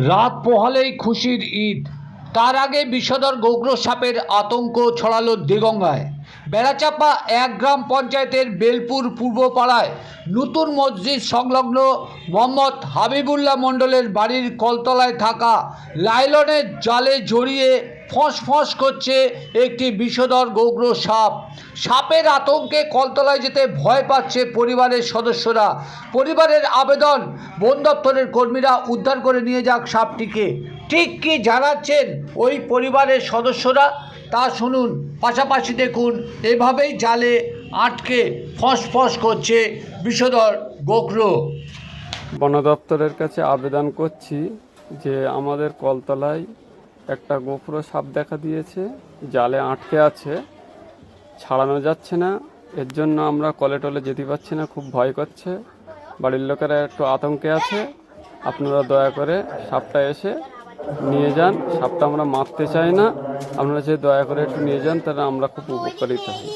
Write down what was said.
রাত পোহালেই খুশির ঈদ। তার আগে বিষধর গোগ্র সাপের আতঙ্ক ছড়ালো দেগঙ্গায়। বেড়াচাপা 1 গ্রাম পঞ্চায়েতের বেলপুর পূর্বপাড়ায় নতুন মসজিদ সংলগ্ন মোহাম্মদ হাবিবুল্লাহ মণ্ডলের বাড়ির কলতলায় থাকা লাইলনের জালে জড়িয়ে ফোঁস করছে একটি বিষধর গোগ্র সাপ। সাপের আতঙ্কে কলতলায় যেতে ভয় পাচ্ছে পরিবারের সদস্যরা। পরিবারের আবেদন, বন দপ্তরের কর্মীরা উদ্ধার করে নিয়ে যাক সাপটিকে। ঠিক কি জানাচ্ছেন ওই পরিবারের সদস্যরা তা শুনুন, পাশাপাশি দেখুন এভাবেই জালে আটকে ফোঁস করছে বিষধর গোগ্র। বন দপ্তরের কাছে আবেদন করছি যে আমাদের কলতলায় একটা গোগ্র সাপ দেখা দিয়েছে, জালে আটকে আছে, ছাড়ানো যাচ্ছে না। এর জন্য আমরা কলে টলে যেতে পারছি না, খুব ভয় করছে, বাড়ির লোকেরা একটু আতঙ্কে আছে। আপনারা দয়া করে সাপটা এসে নিয়ে যান। সাপটা আমরা মারতে চাই না, আপনারা যে দয়া করে একটু নিয়ে যান, তাহলে আমরা খুব উপকারিত হই।